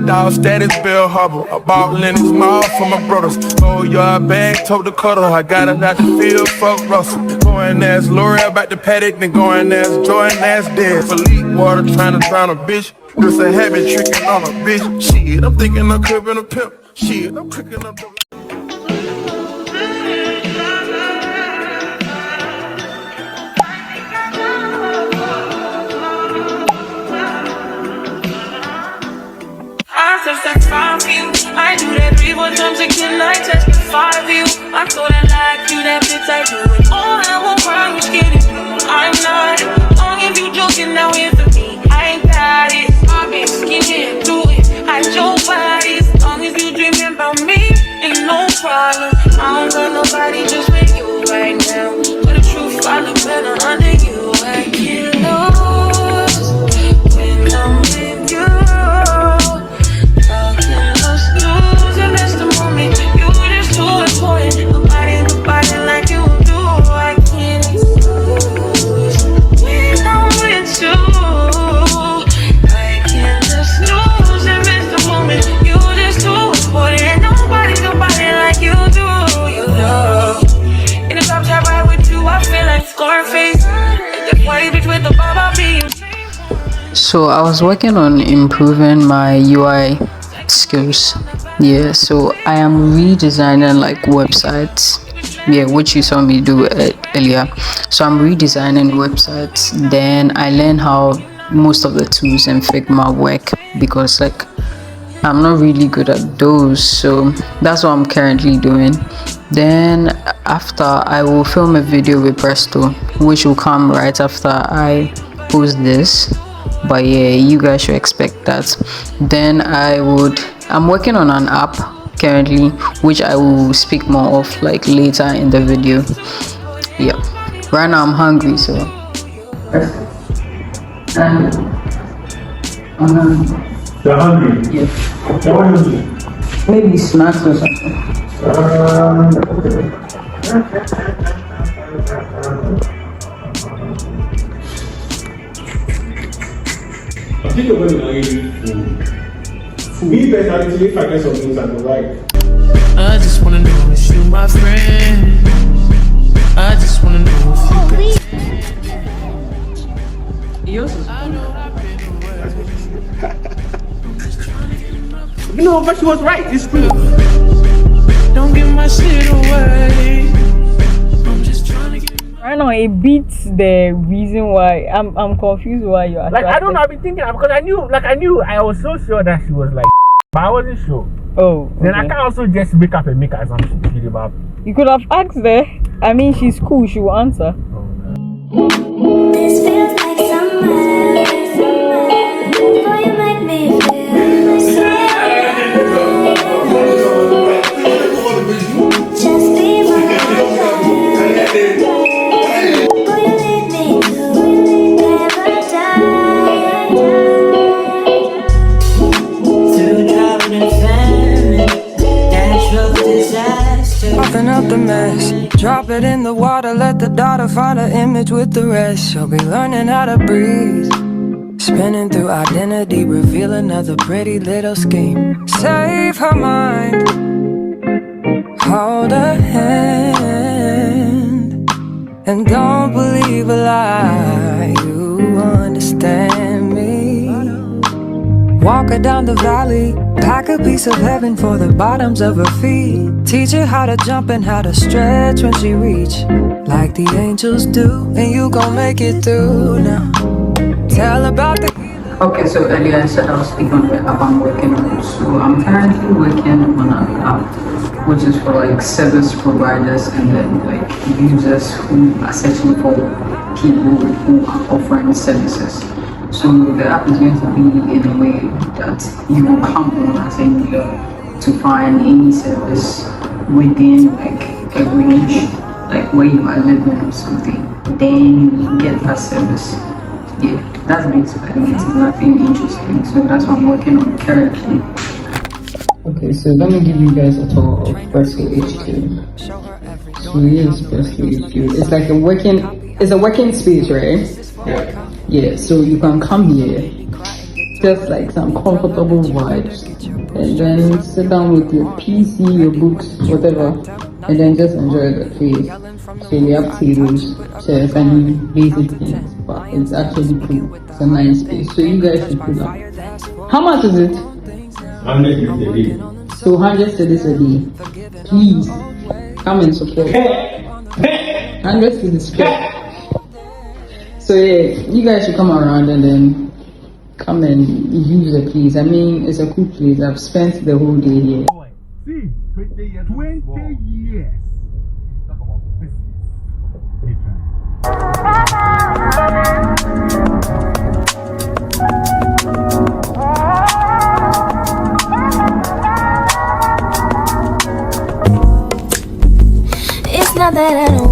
dog status, Bill Hubble. I bought Lennox Mall for my brothers. Oh, your bag, told the cutter. I got it out the field, fuck Russell. Going as L'Oreal back to Paddock, then going as Jordan as dead. Philippe water trying to drown a bitch. Just a habit tricking on a bitch. Shit, I'm thinking I could been a pimp. Shit, I'm cooking up the... I testify for you. I do that 3-4 times again. I testify for you. I'm so that like you, that bitch I do it. All I want wrong is getting through. I'm not long if you joking now here for me. I ain't got it. I've been skinning through it. I your body. As long as you dreaming about me, ain't no problem. I don't got nobody just with you right now. But the truth, I look better under you. I get lost when I'm with you. Nobody like you do. I can't excuse when I'm with you. I can't just lose and miss the moment. You just too important. And nobody like you do. You know. In the top top ride with you, I feel like Scarface. The white bitch with the baba beam. So I was working on improving my UI skills. Yeah, so I am redesigning like websites, which you saw me do earlier. So I'm redesigning websites. Then I learn how most of the tools in Figma work, because like I'm not really good at those, so that's what I'm currently doing. Then after, I will film a video with Presto, which will come right after I post this. But yeah, you guys should expect that. Then I'm working on an app currently, which I will speak more of like later in the video. Yeah, right now I'm hungry, so you're hungry? Yeah. What are you eating? Maybe snacks or something. I think you're going to eat food. Me personally, if I get some things, I go right. I just wanna know if you my friend. I just wanna know if you Yours is You know, but she was right. It's true. don't give my shit away. I'm just trying to get. I know it beats the reason why I'm confused why you're Like, I don't know, I've been thinking, because I knew, I was so sure that she was like, but I wasn't sure. Oh, okay. Then I can't also just make up and make assumptions. You could have asked her. I mean, she's cool, she will answer. This feels like summer. Boy, you make me feel so. Just be my friend. Boy, you lead me to paradise. Through drought and famine, natural disaster. Coughing up the mess, drop it in the water, let the daughter find her image with the rest. She'll be learning how to breathe, spinning through identity, reveal another pretty little scheme. Save her mind, hold her hand, and don't believe a lie. You understand me. Walk her down the valley, pack a piece of heaven for the bottoms of her feet. Teach her how to jump and how to stretch when she reach, like the angels do, and you gon' make it through now. Tell about the... Okay, so earlier I said I was speaking on the app I'm working on. So I'm currently working on an app which is for like service providers and then like users who are searching for people who are offering services. So the app is going to be in a way that you will come on as a user to find any service within like a range, like where you are living or something. Then you get that service. Yeah, that's basically it. It's nothing interesting. So that's what I'm working on currently. Okay, so let me give you guys a tour of PRESTOHQ. So here's PRESTOHQ. It's like a working space, right? Yeah. Yeah, so you can come here. just like some comfortable vibes, and then sit down with your PC, your books, whatever, and then just enjoy the place. So we have tables, chairs, and basic things, but it's actually cool. It's a nice place. So you guys should pull up. How much is it? 100 a day. So 100 cedis a day. Please come and support. 100 cedis. So yeah, you guys should come around and then come and use the place. I mean, it's a cool place. I've spent the whole day here. See, 20 years. 20 years. Talk about business. It's not that I don't